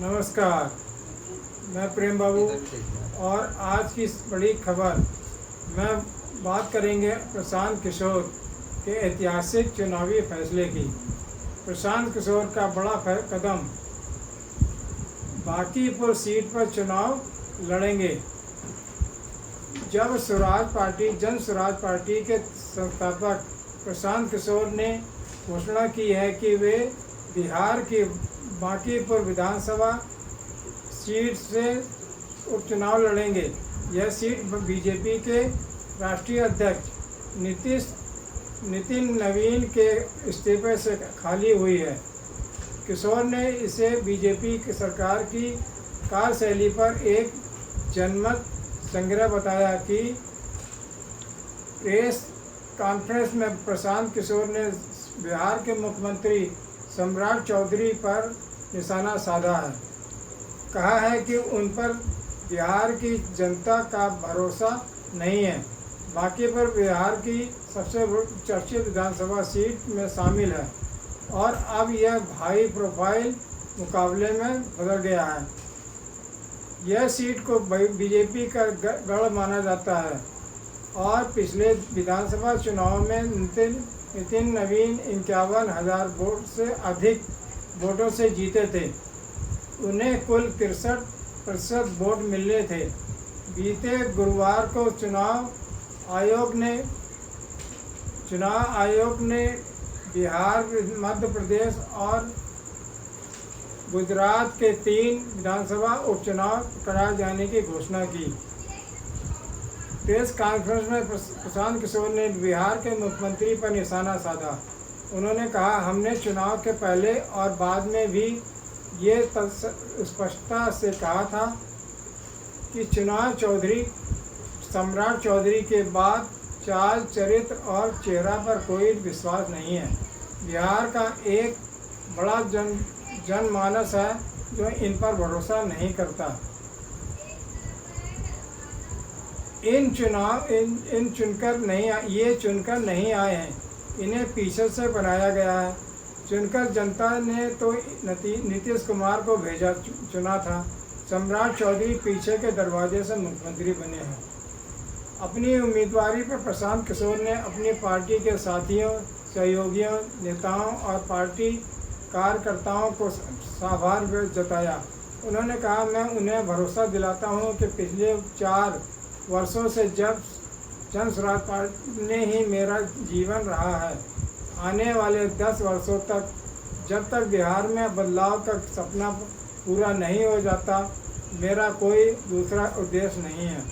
नमस्कार, मैं प्रेम बाबू और आज की इस बड़ी खबर में बात करेंगे प्रशांत किशोर के ऐतिहासिक चुनावी फैसले की। प्रशांत किशोर का बड़ा कदम, बांकीपुर सीट पर चुनाव लड़ेंगे। जब जन स्वराज पार्टी के संस्थापक प्रशांत किशोर ने घोषणा की है कि वे बिहार की बांकीपुर विधानसभा सीट से उपचुनाव लड़ेंगे। यह सीट बीजेपी के राष्ट्रीय अध्यक्ष नितिन नवीन के इस्तीफे से खाली हुई है। किशोर ने इसे बीजेपी की सरकार की कार्यशैली पर एक जनमत संग्रह बताया कि प्रेस कॉन्फ्रेंस में प्रशांत किशोर ने बिहार के मुख्यमंत्री सम्राट चौधरी पर निशाना साधा है। कहा है कि उन पर बिहार की जनता का भरोसा नहीं है। बांकीपुर बिहार की सबसे चर्चित विधानसभा सीट में शामिल है और अब यह हाई प्रोफाइल मुकाबले में बदल गया है। यह सीट को बीजेपी का गढ़ माना जाता है और पिछले विधानसभा चुनाव में नितिन नवीन 51,000 वोट से अधिक वोटों से जीते थे। उन्हें कुल 63% वोट मिले थे। बीते गुरुवार को चुनाव आयोग ने बिहार, मध्य प्रदेश और गुजरात के 3 विधानसभा उपचुनाव कराए जाने की घोषणा की। प्रेस कॉन्फ्रेंस में प्रशांत किशोर ने बिहार के मुख्यमंत्री पर निशाना साधा। उन्होंने कहा, हमने चुनाव के पहले और बाद में भी ये स्पष्टता से कहा था कि सम्राट चौधरी के बाद चाल, चरित्र और चेहरा पर कोई विश्वास नहीं है। बिहार का एक बड़ा जनमानस है जो इन पर भरोसा नहीं करता। ये चुनकर नहीं आए हैं, इन्हें पीछे से बनाया गया है। चुनकर जनता ने तो नीतीश कुमार को चुना था। सम्राट चौधरी पीछे के दरवाजे से मुख्यमंत्री बने हैं। अपनी उम्मीदवारी पर प्रशांत किशोर ने अपनी पार्टी के साथियों, सहयोगियों, नेताओं और पार्टी कार्यकर्ताओं को आभार जताया। उन्होंने कहा, मैं उन्हें भरोसा दिलाता हूं कि पिछले 4 वर्षों से जब जन स्वराज पार्टी ने ही मेरा जीवन रहा है, आने वाले 10 वर्षों तक जब तक बिहार में बदलाव का सपना पूरा नहीं हो जाता, मेरा कोई दूसरा उद्देश्य नहीं है।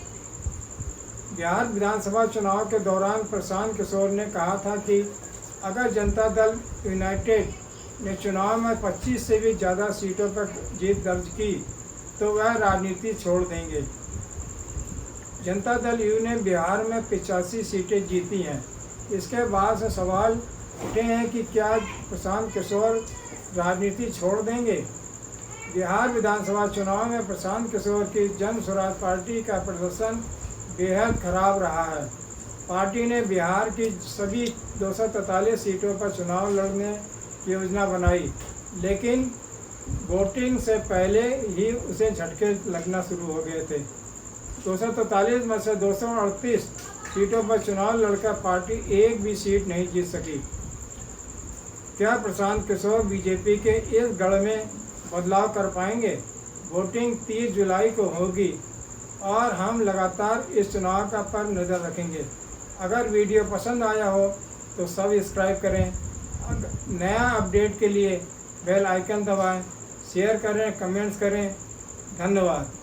बिहार विधानसभा चुनाव के दौरान प्रशांत किशोर ने कहा था कि अगर जनता दल यूनाइटेड ने चुनाव में 25 से भी ज़्यादा सीटों पर जीत दर्ज की तो वह राजनीति छोड़ देंगे। जनता दल यू ने बिहार में 85 सीटें जीती हैं। इसके बाद से सवाल उठे हैं कि क्या प्रशांत किशोर राजनीति छोड़ देंगे। बिहार विधानसभा चुनाव में प्रशांत किशोर की जन स्वराज पार्टी का प्रदर्शन बेहद खराब रहा है। पार्टी ने बिहार की सभी 243 सीटों पर चुनाव लड़ने की योजना बनाई, लेकिन वोटिंग से पहले ही उसे झटके लगना शुरू हो गए थे। 243 में से 238 सीटों पर चुनाव लड़कर पार्टी एक भी सीट नहीं जीत सकी। क्या प्रशांत किशोर बीजेपी के इस गढ़ में बदलाव कर पाएंगे? वोटिंग 30 जुलाई को होगी और हम लगातार इस चुनाव पर नज़र रखेंगे। अगर वीडियो पसंद आया हो तो सब्सक्राइब करें। नया अपडेट के लिए बेल आइकन दबाएं, शेयर करें, कमेंट्स करें। धन्यवाद।